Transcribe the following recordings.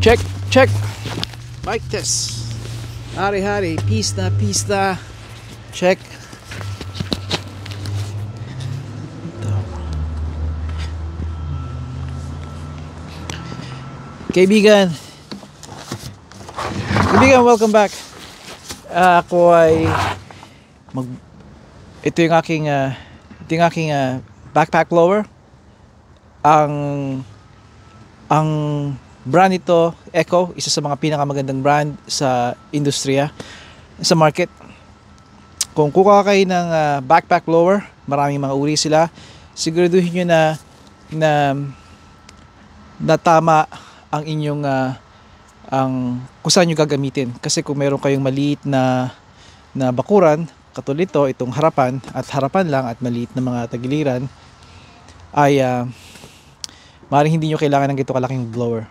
Check, check. Mic test. Hari-hari, pista, pista. Check. Kaibigan, welcome back. Ako ay ito yung aking backpack blower. Ang brand nito, Echo, isa sa mga pinakamagandang brand sa industriya, sa market. Kung kukuha kayo ng backpack blower, maraming mga uri sila. Siguraduhin nyo na tama ang inyong kung saan nyo gagamitin. Kasi kung meron kayong maliit na bakuran, katulad ito, itong harapan lang at maliit na mga tagiliran, ay maaaring hindi nyo kailangan ng ganito kalaking blower.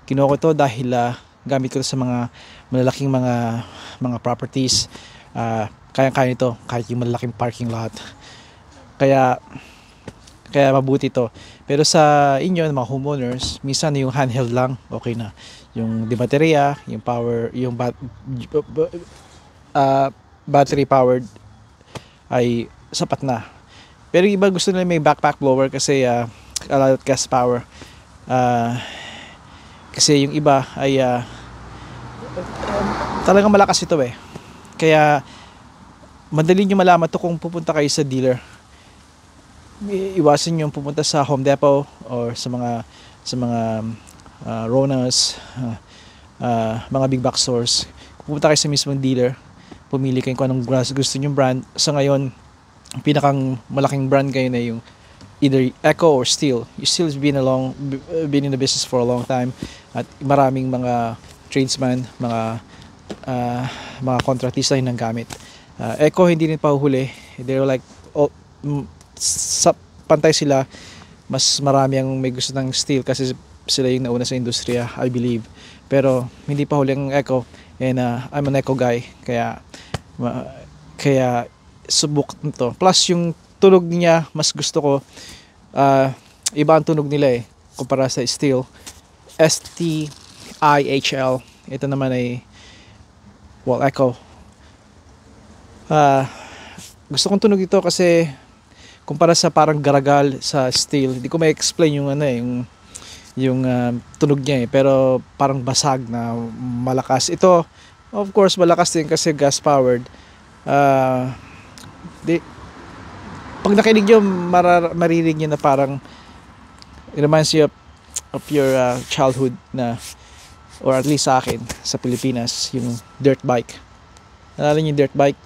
Kinuha ko ito dahil gamit ko ito sa mga malalaking mga properties. Kaya nito kahit yung malalaking parking lot. Kaya mabuti ito. Pero sa inyo, mga homeowners, minsan yung handheld lang, okay na. Yung di baterya, yung power, yung battery powered ay sapat na. Pero yung iba gusto nila may backpack blower kasi a lot of gas power. Kasi yung iba ay talagang malakas ito eh. Kaya madali nyo malaman to kung pupunta kayo sa dealer. Iwasan nyo pupunta sa Home Depot or sa mga Ronas, mga big box stores. Pupunta kayo sa mismong dealer, pumili kayo kung anong gusto nyo brand. Sa ngayon, pinakang malaking brand kayo na yung either Echo or Stihl. Stihl has been in the business for a long time at maraming mga tradesman, mga kontratista yung nanggamit. Echo hindi rin pahuhuli. They're like pantay sila. Mas marami ang may gusto ng Stihl kasi sila yung nauna sa industriya, I believe. Pero hindi pa huli ang Echo, and I'm an Echo guy, kaya subok nito. Plus yung tunog niya, mas gusto ko, iba ang tunog nila eh kumpara sa Stihl. S-T-I-H-L. Ito naman ay Echo. Gusto kong tunog ito kasi kumpara sa parang garagal sa Stihl, hindi ko ma-explain yung tunog niya eh, pero parang basag na malakas. Ito, of course, malakas din kasi gas powered. Pag nakinig nyo, maririnig nyo na parang it reminds you of your childhood na, or at least sa akin, sa Pilipinas, yung dirt bike. Nalala nyo yung dirt bike?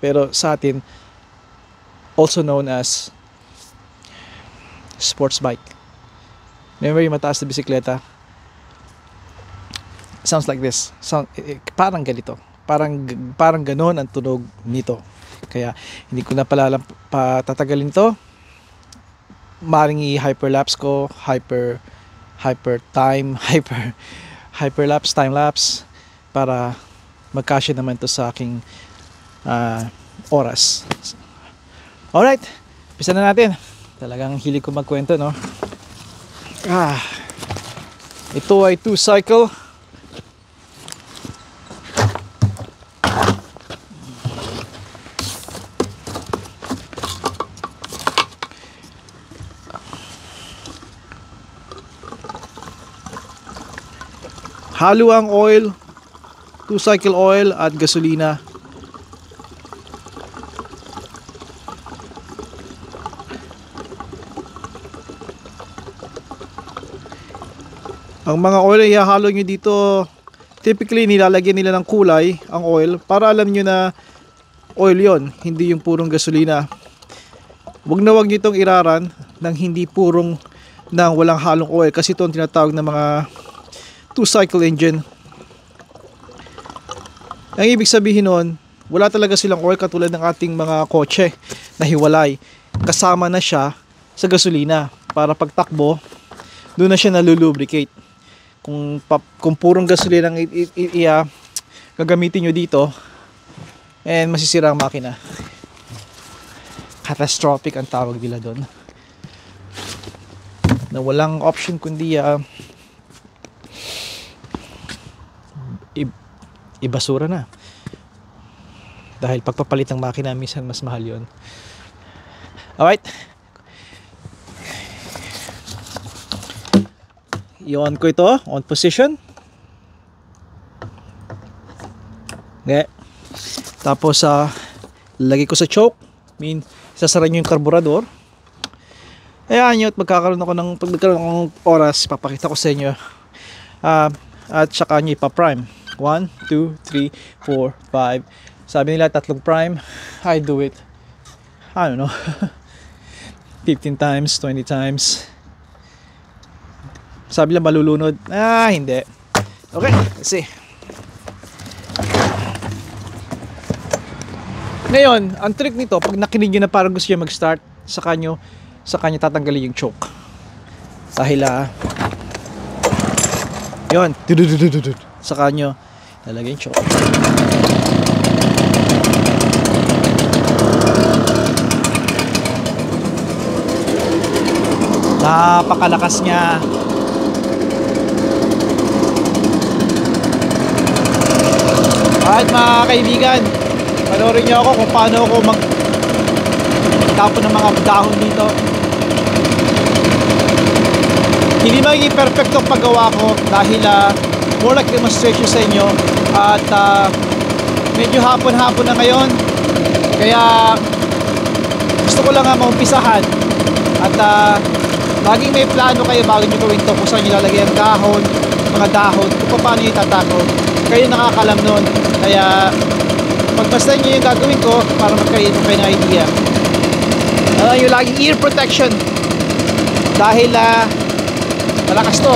Pero sa atin, also known as sports bike. Remember yung mataas na bisikleta? Sounds like this. Parang ganito. Parang ganon ang tunog nito. Kaya hindi ko na patatagalin to. Maring i-hyperlapse ko, hyperlapse, time-lapse para magkasya naman to sa aking oras. Alright, pisa na natin. Talagang hilig ko magkwento, no? Ito ay 2-cycle. Halo ang oil, 2-cycle oil at gasolina. Ang mga oil ay ihahalo nyo dito. Typically nilalagyan nila ng kulay ang oil para alam nyo na oil yon, hindi yung purong gasolina. Wag nyo itong iraran ng hindi purong ng walang halong oil, kasi ito ang tinatawag na mga 2-cycle engine. Ang ibig sabihin nun, wala talaga silang oil katulad ng ating mga kotse na hiwalay. Kasama na siya sa gasolina para pagtakbo, doon na siya nalulubricate. Kung purong gasolina ang gagamitin nyo dito, and masisira ang makina. Catastrophic ang tawag nila doon. Na walang option kundi ibasura na. Dahil pagpapalit ng makina, minsan mas mahal yun. Alright. I-on ko ito, on position. Okay. Tapos lagay ko sa choke. Sasara nyo yung karburador. Ayan yun, pag nagkaroon ako ng oras, papakita ko sa inyo. At saka nyo ipa-prime. 1, 2, 3, 4, 5. Sabi nila 3 prime. I do it, I don't know, 15 times, 20 times. Sabi lang malulunod. Hindi. Okay, let's see. Ngayon, ang trick nito, pag nakinig nyo na parang gusto nyo mag-start, sa kanya tatanggalin yung choke. Dahil yun, sa kanya lalagay yung choke. Napakalakas niya. Alright mga kaibigan, panoorin nyo ako kung paano ako magtapon ng mga dahon dito. Hindi magiging perfecto ang paggawa ko dahil more like demonstration sa inyo. At medyo hapon-hapon na ngayon, kaya gusto ko lang maumpisahan. At laging may plano kayo bago nyo gawin to, kung saan nyo lalagay ang dahon, mga dahon, kung paano nyo itatako. Kayo nakakalam nun. Kaya pagmasdan nyo yung gagawin ko para magkaroon kayo ng idea. Yung laging ear protection dahil malakas to.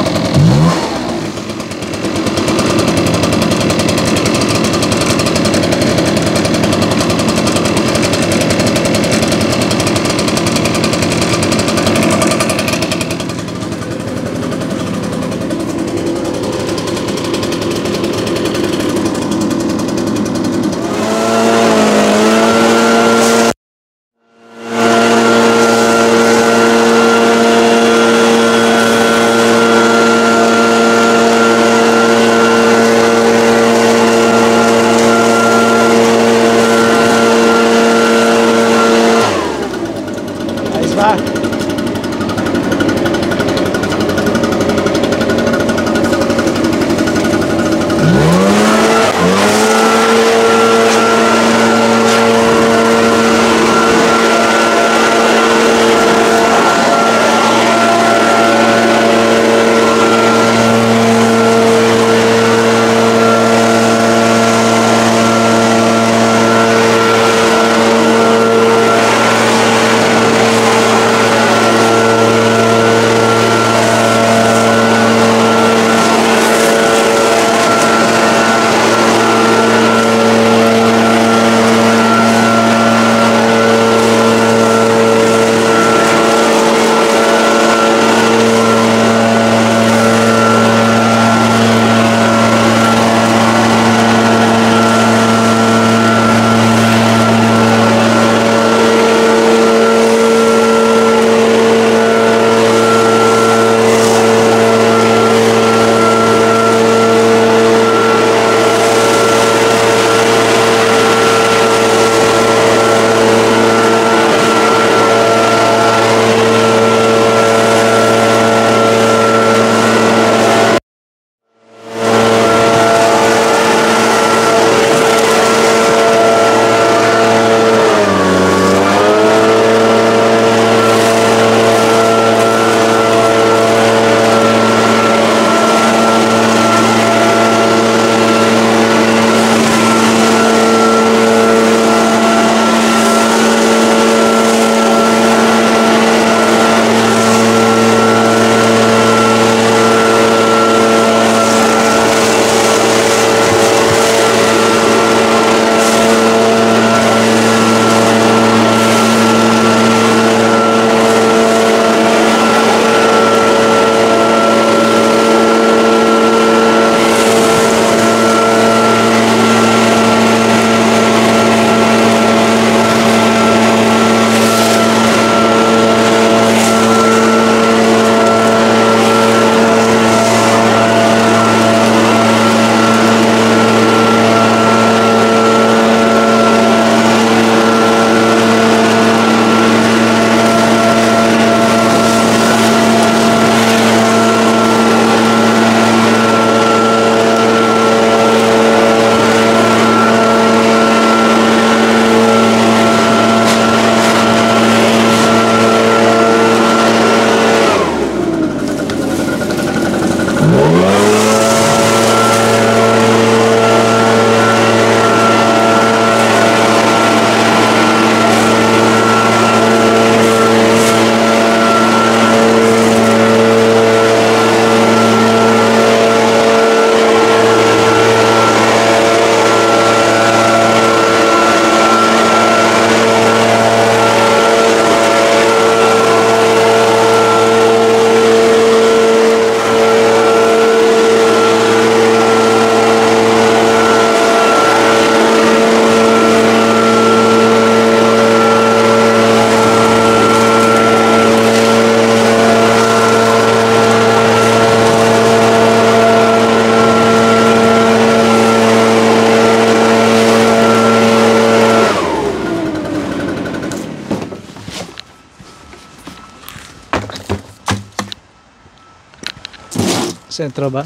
Sentro ba?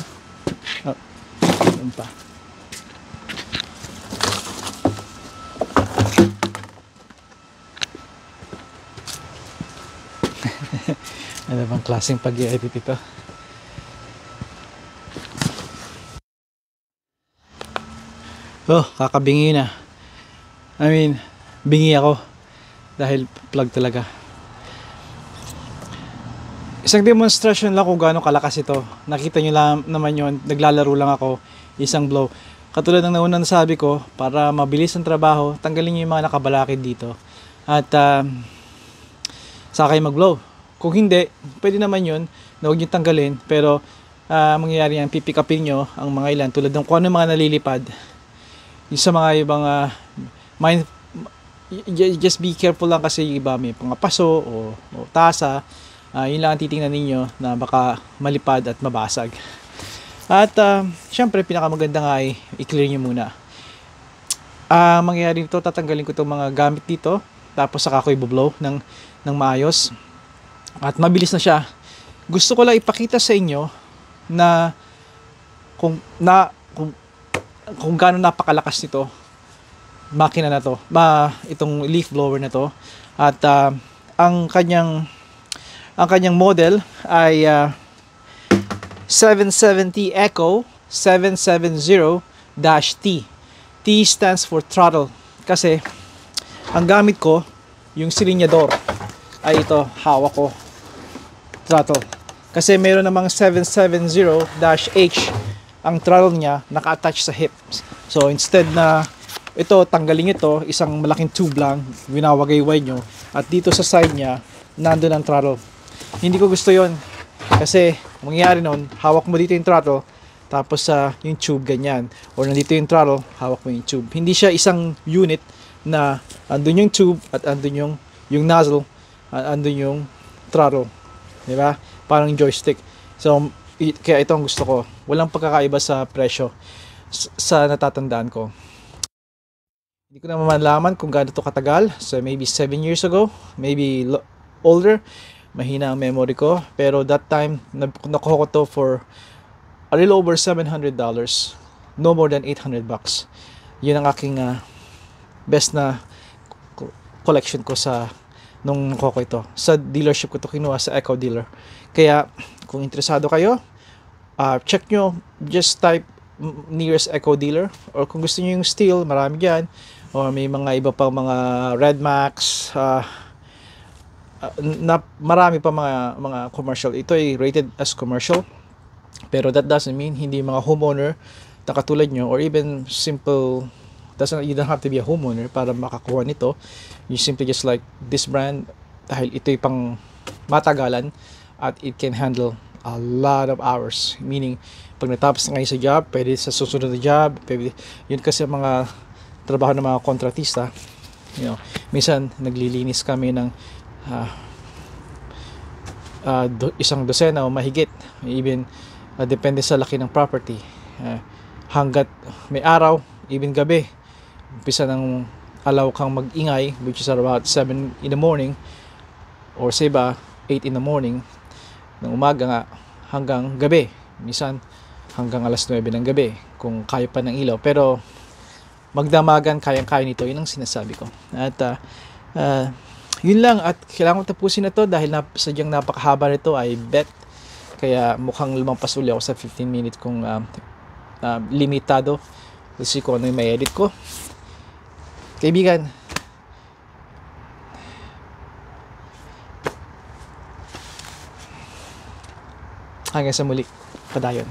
Oh, doon pa. Ano bang klaseng pag-i-edit ito? Oh, kakabingi na. I mean, bingi ako dahil plug talaga. Isang demonstration lang kung gaano kalakas ito. Nakita nyo lang naman yun, naglalaro lang ako, isang blow. Katulad ng naunang sabi ko, para mabilis ang trabaho, tanggalin nyo yung mga nakabalakid dito. At saka kayo mag-blow. Kung hindi, pwede naman yun, na huwag nyo tanggalin. Pero mangyayari yan, pipick upin nyo ang mga ilan. Tulad ng kung ano mga nalilipad. Yung sa mga ibang just be careful lang kasi yung iba may pangapaso o tasa. Yun lang ang titingnan ninyo na baka malipad at mabasag. At syempre pinakamaganda nga ay i-clear nyo muna. Mangyayari nito, tatanggalin ko itong mga gamit dito, tapos saka ko i-blow ng maayos at mabilis na siya. Gusto ko lang ipakita sa inyo na kung gaano napakalakas nito makina na to, itong leaf blower na to. At ang kanyang model ay 770 Echo 770-T. T stands for throttle kasi ang gamit ko yung silinyador ay ito, hawak ko, throttle. Kasi meron namang 770-H, ang throttle niya naka-attach sa hips. So instead na ito, tanggalin ito, isang malaking tube lang, winawagayway nyo, at dito sa side niya, nandun ang throttle. Hindi ko gusto yon kasi mangyayari nun, hawak mo dito yung throttle, tapos yung tube ganyan, or nandito yung throttle, hawak mo yung tube. Hindi siya isang unit na andun yung tube at andun yung nozzle at andun yung throttle, di ba? Parang joystick. So kaya ito ang gusto ko, walang pagkakaiba sa presyo sa natatandaan ko. Hindi ko na malaman kung gaano to katagal. So maybe 7 years ago, maybe older. Mahina ang memory ko, pero that time nakuha ko to for a little over $700, no more than $800. Yun ang aking best na collection ko sa nung nakuha ko ito. Sa dealership ko to kinuha, sa Echo dealer. Kaya kung interesado kayo, check nyo, just type nearest Echo dealer, or kung gusto nyo yung steel, marami dyan, or may mga iba pang mga Redmax, marami pa mga commercial. Ito ay rated as commercial, pero that doesn't mean hindi mga homeowner na katulad nyo, or even simple, you don't have to be a homeowner para makakuha nito. You simply just like this brand dahil ito'y pang matagalan at it can handle a lot of hours, meaning pag natapos na kayo sa job, pwede sa susunod na job, pwede, yun kasi mga trabaho ng mga kontratista. Minsan naglilinis kami ng isang dosena o mahigit, even depende sa laki ng property, hanggat may araw, even gabi, umpisa ng alaw kang mag-ingay, which is about 7 in the morning, or sa iba 8 in the morning ng umaga nga hanggang gabi, minsan hanggang alas 9 ng gabi kung kaya pa ng ilaw. Pero magdamagan, kayang-kaya nito, yun ang sinasabi ko. At yun lang, at kailangan ko tapusin na to dahil sadyang napakahaba nito, I bet. Kaya mukhang lumampas uli ako sa 15 minutes kung limitado. Kasi kung ano yung may edit ko. Kaibigan, hanggang sa muli, padayon.